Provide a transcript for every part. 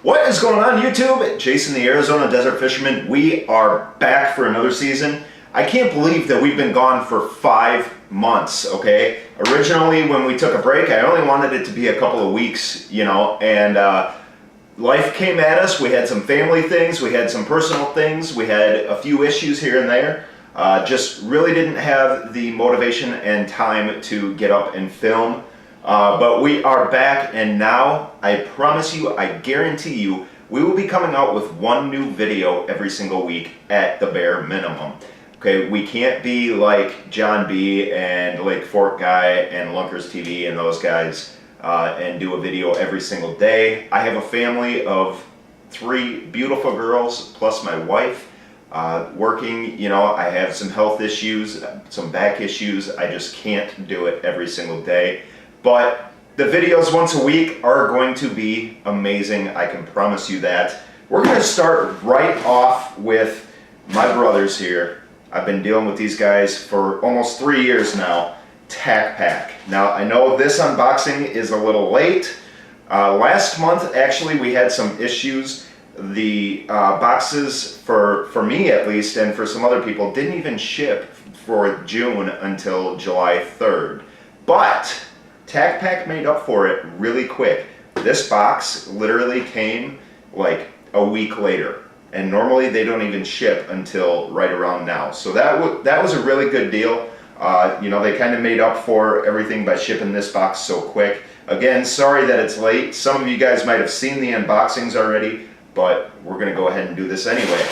What is going on YouTube? Jason the Arizona Desert Fisherman. We are back for another season. I can't believe that we've been gone for 5 months, okay? Originally when we took a break, I only wanted it to be a couple of weeks, you know, and life came at us. We had some family things, we had some personal things, we had a few issues here and there. Just really didn't have the motivation and time to get up and film. But we are back, and now I promise you, I guarantee you, we will be coming out with one new video every single week at the bare minimum. Okay, we can't be like John B and Lake Fork Guy and Lunkers TV and those guys and do a video every single day. I have a family of 3 beautiful girls plus my wife working. You know, I have some health issues, some back issues. I just can't do it every single day. But the videos once a week are going to be amazing, I can promise you that. We're going to start right off with my brothers here. I've been dealing with these guys for almost 3 years now. TacPack. Now I know this unboxing is a little late. Last month actually we had some issues. The boxes, for me at least, and for some other people, didn't even ship for June until July 3rd. But TacPack made up for it really quick. This box literally came like a week later, and normally they don't even ship until right around now. So that was a really good deal. You know, they kind of made up for everything by shipping this box so quick. Again, sorry that it's late. Some of you guys might have seen the unboxings already, but we're gonna go ahead and do this anyway.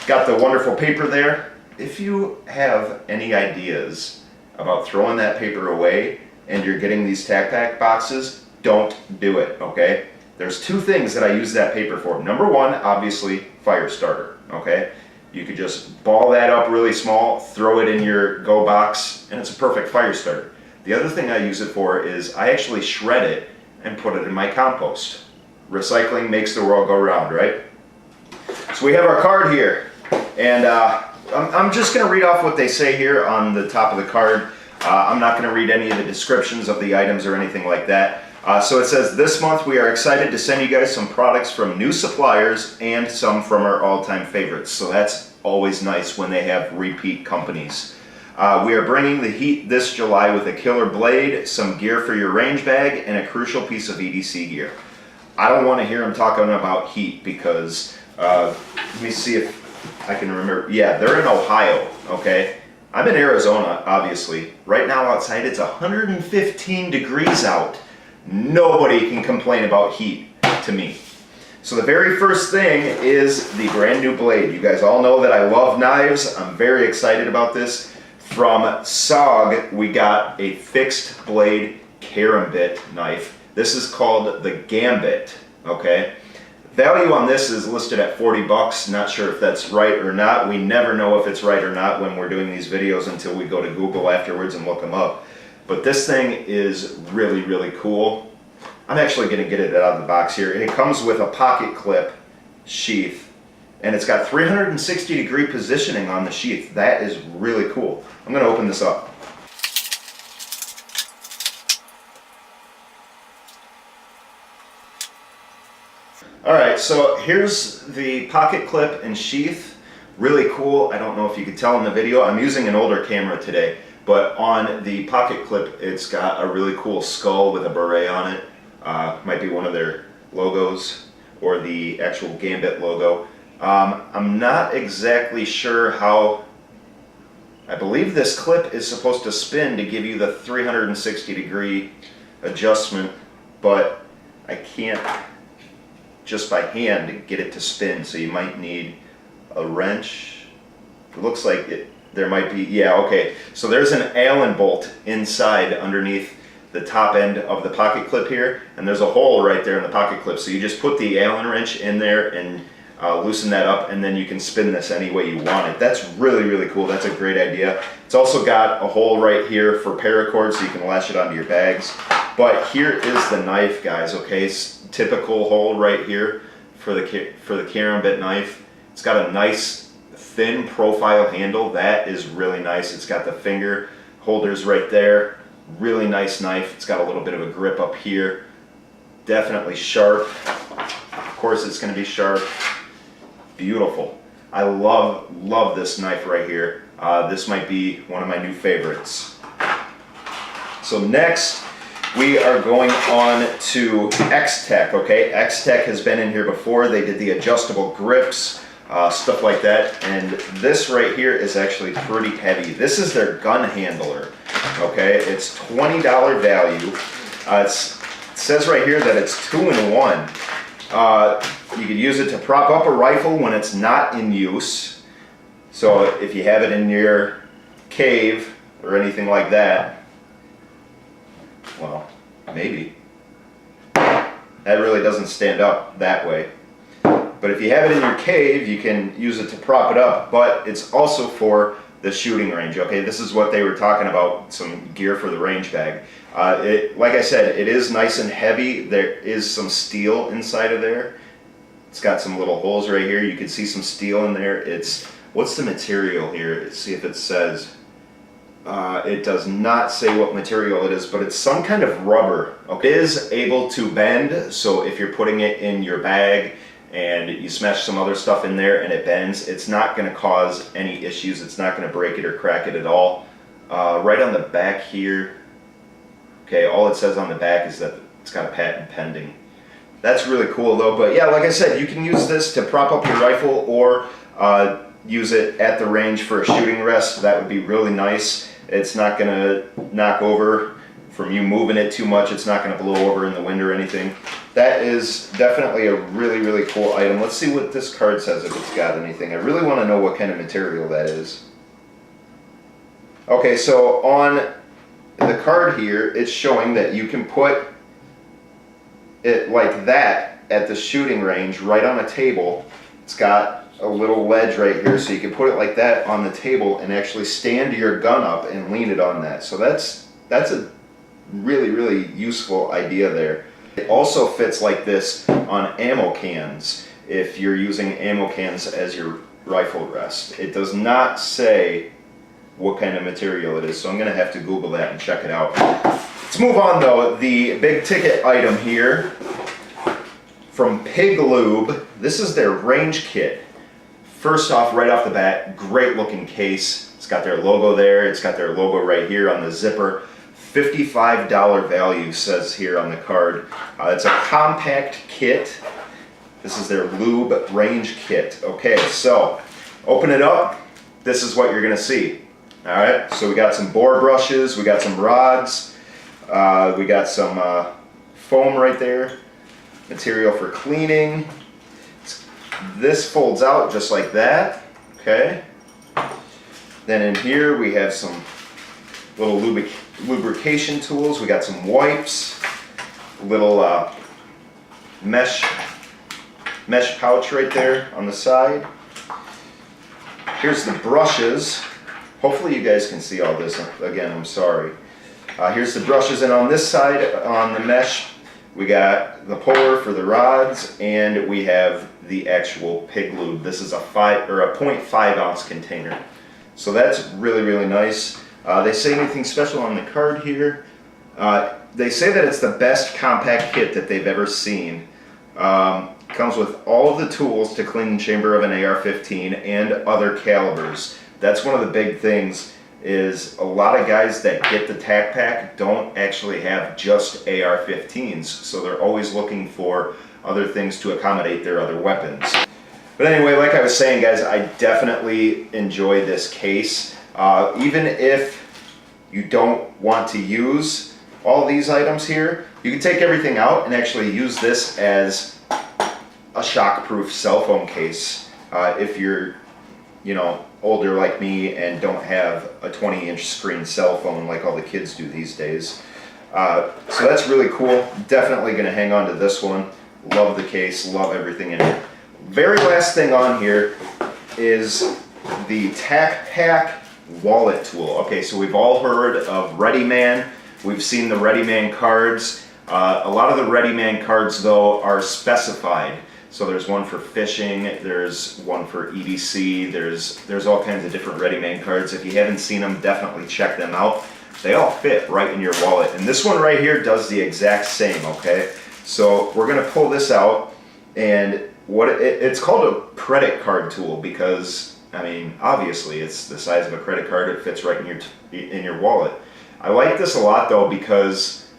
Got the wonderful paper there. If you have any ideas about throwing that paper away and you're getting these TacPack boxes, don't do it, okay? There's 2 things that I use that paper for. Number 1, obviously, fire starter, okay? You could just ball that up really small, throw it in your go box, and it's a perfect fire starter. The other thing I use it for is I actually shred it and put it in my compost. Recycling makes the world go round, right? So we have our card here, and I'm just gonna read off what they say here on the top of the card. I'm not going to read any of the descriptions of the items or anything like that. So it says, this month we are excited to send you guys some products from new suppliers and some from our all-time favorites. So that's always nice when they have repeat companies. We are bringing the heat this July with a killer blade, some gear for your range bag, and a crucial piece of EDC gear. I don't want to hear them talking about heat because, let me see if I can remember. Yeah, they're in Ohio, okay? I'm in Arizona, obviously. Right now outside it's 115 degrees out. Nobody can complain about heat to me. So the very first thing is the brand new blade. You guys all know that I love knives. I'm very excited about this. From SOG, we got a fixed blade karambit knife. This is called the Gambit, okay? Value on this is listed at 40 bucks. Not sure if that's right or not. We never know if it's right or not when we're doing these videos until we go to Google afterwards and look them up. But this thing is really, really cool. I'm actually going to get it out of the box here. It comes with a pocket clip sheath, and it's got 360-degree positioning on the sheath. That is really cool. I'm going to open this up. Alright, so here's the pocket clip and sheath. Really cool. I don't know if you could tell in the video. I'm using an older camera today, but on the pocket clip it's got a really cool skull with a beret on it. Might be one of their logos or the actual Gambit logo. I'm not exactly sure how. I believe this clip is supposed to spin to give you the 360-degree adjustment, but I can't just by hand get it to spin, so you might need a wrench. It looks like there might be, yeah, okay. So there's an Allen bolt inside underneath the top end of the pocket clip here, and there's a hole right there in the pocket clip. So you just put the Allen wrench in there and loosen that up, and then you can spin this any way you want it. That's really, really cool. That's a great idea. It's also got a hole right here for paracord, so you can lash it onto your bags. But here is the knife, guys, okay? Typical hole right here for the karambit knife. It's got a nice thin profile handle. That is really nice. It's got the finger holders right there. Really nice knife. It's got a little bit of a grip up here. Definitely sharp. Of course it's going to be sharp. Beautiful. I love this knife right here. This might be one of my new favorites. So next we are going on to XTech. Okay, XTech has been in here before. They did the adjustable grips, stuff like that, and this right here is actually pretty heavy. This is their gun handler. Okay, it's $20 value. It says right here that it's 2-in-1. You could use it to prop up a rifle when it's not in use. So if you have it in your cave or anything like that, well, maybe. That really doesn't stand up that way. But if you have it in your cave, you can use it to prop it up, but it's also for the shooting range. Okay, this is what they were talking about, some gear for the range bag. Like I said, it is nice and heavy. There is some steel inside of there. It's got some little holes right here. You can see some steel in there. What's the material here? Let's see if it says. It does not say what material it is, but it's some kind of rubber. Okay. It is able to bend, so if you're putting it in your bag and you smash some other stuff in there and it bends, it's not going to cause any issues. It's not going to break it or crack it at all. Right on the back here, okay, all it says on the back is that it's got a patent pending. That's really cool though, but yeah, like I said, you can use this to prop up your rifle or use it at the range for a shooting rest. That would be really nice. It's not going to knock over from you moving it too much. It's not going to blow over in the wind or anything. That is definitely a really cool item. Let's see what this card says, if it's got anything. I really want to know what kind of material that is. Okay, so on the card here, it's showing that you can put it like that at the shooting range, right on a table. It's got a little ledge right here, so you can put it like that on the table and actually stand your gun up and lean it on that. So that's a really useful idea there. It also fits like this on ammo cans if you're using ammo cans as your rifle rest. It does not say what kind of material it is, so I'm going to have to Google that and check it out. Let's move on though. The big ticket item here from Pig Lube. This is their range kit. First off, right off the bat, great looking case. It's got their logo there. It's got their logo right here on the zipper. $55 value says here on the card. It's a compact kit. This is their Lube range kit. Okay, so open it up. This is what you're gonna see. All right, so we got some bore brushes, we got some rods, we got some foam right there, material for cleaning. This folds out just like that, okay? Then in here we have some little lubrication tools. We got some wipes, little mesh pouch right there on the side. Here's the brushes. Hopefully you guys can see all this. Again, I'm sorry. Here's the brushes, and on this side, on the mesh, we got the puller for the rods, and we have the actual Pig Lube. This is a 0.5 ounce container. So that's really nice. They say anything special on the card here. They say that it's the best compact kit that they've ever seen. Comes with all of the tools to clean the chamber of an AR-15 and other calibers. That's one of the big things, is a lot of guys that get the TacPack don't actually have just AR-15s, so they're always looking for other things to accommodate their other weapons. But anyway, like I was saying, guys, I definitely enjoy this case. Even if you don't want to use all these items here, you can take everything out and actually use this as a shock-proof cell phone case. If you're, older like me and don't have a 20-inch screen cell phone like all the kids do these days. So that's really cool. Definitely going to hang on to this one. Love the case, love everything in it. Very last thing on here is the TacPack wallet tool. Okay, so we've all heard of ReadyMan. We've seen the ReadyMan cards. A lot of the ReadyMan cards, though, are specified. So there's one for fishing, there's one for EDC, there's all kinds of different ReadyMan cards. If you haven't seen them, definitely check them out. They all fit right in your wallet. And this one right here does the exact same, okay? So we're gonna pull this out, And it's called a credit card tool because, I mean, obviously it's the size of a credit card. It fits right in your wallet. I like this a lot though because,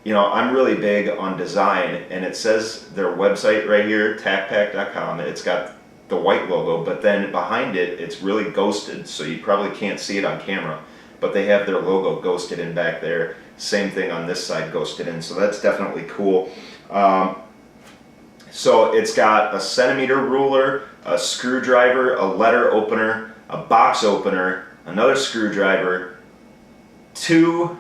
you know, I'm really big on design, and it says their website right here, TacPack.com. It's got the white logo, but then behind it, it's really ghosted, so you probably can't see it on camera. But they have their logo ghosted in back there. Same thing on this side, ghosted in, so that's definitely cool. So it's got a centimeter ruler, a screwdriver, a letter opener, a box opener, another screwdriver, 2,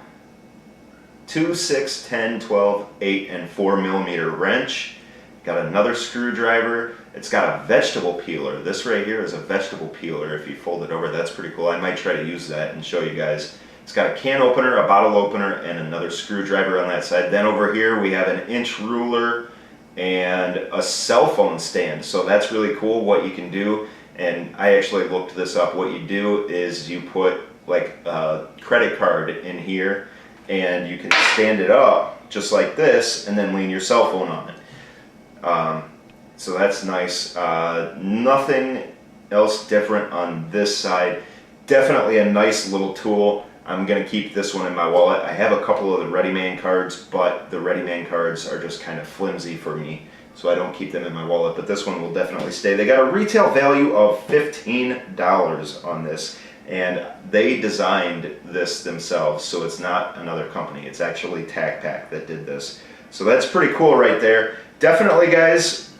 6, 10, 12, 8, and 4 millimeter wrench. Got another screwdriver. It's got a vegetable peeler. This right here is a vegetable peeler. If you fold it over, that's pretty cool. I might try to use that and show you guys. It's got a can opener, a bottle opener, and another screwdriver on that side. Then over here we have an inch ruler and a cell phone stand. So that's really cool what you can do. And I actually looked this up. What you do is you put like a credit card in here, and you can stand it up just like this and then lean your cell phone on it. So that's nice. Nothing else different on this side. Definitely a nice little tool. I'm going to keep this one in my wallet. I have a couple of the Ready-Man cards, but the Ready-Man cards are just kind of flimsy for me, so I don't keep them in my wallet, but this one will definitely stay. They got a retail value of $15 on this, and they designed this themselves, so it's not another company. It's actually TacPack that did this. So that's pretty cool right there. Definitely, guys,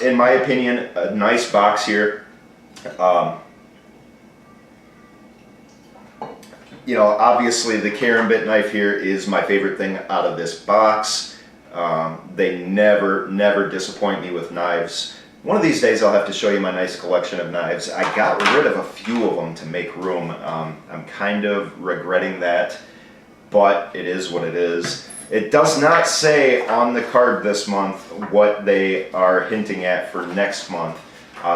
in my opinion, a nice box here. You know, obviously the Karambit knife here is my favorite thing out of this box. They never disappoint me with knives. One of these days I'll have to show you my nice collection of knives. I got rid of a few of them to make room. I'm kind of regretting that, but it is what it is. It does not say on the card this month what they are hinting at for next month.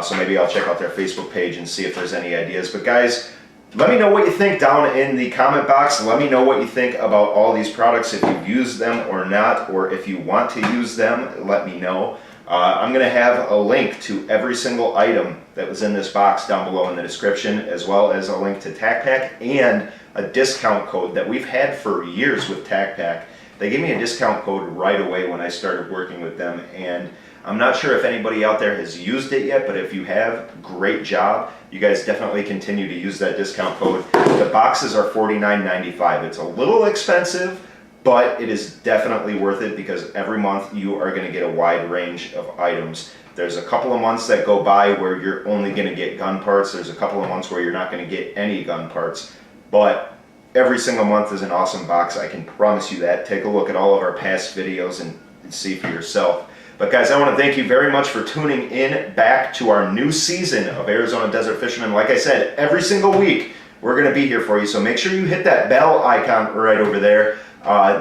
So maybe I'll check out their Facebook page and see if there's any ideas. But guys, let me know what you think down in the comment box. Let me know what you think about all these products, if you've used them or not, or if you want to use them, let me know. I'm going to have a link to every single item that was in this box down below in the description, as well as a link to TacPack and a discount code that we've had for years with TacPack. They gave me a discount code right away when I started working with them, and I'm not sure if anybody out there has used it yet, but if you have, great job. You guys definitely continue to use that discount code. The boxes are $49.95. It's a little expensive, but it is definitely worth it because every month you are going to get a wide range of items. There's a couple of months that go by where you're only going to get gun parts. There's a couple of months where you're not going to get any gun parts, but every single month is an awesome box. I can promise you that. Take a look at all of our past videos and see for yourself. But guys, I want to thank you very much for tuning in back to our new season of Arizona Desert Fisherman. Like I said, every single week we're going to be here for you. So make sure you hit that bell icon right over there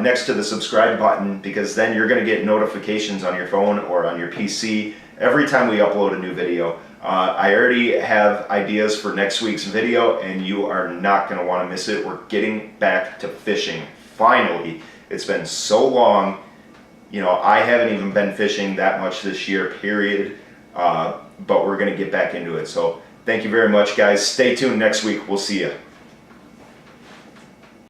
next to the subscribe button, because then you're going to get notifications on your phone or on your PC every time we upload a new video. I already have ideas for next week's video, and you are not going to want to miss it. We're getting back to fishing. Finally. It's been so long. You know, I haven't even been fishing that much this year, period. But we're going to get back into it. So thank you very much, guys. Stay tuned next week. We'll see you.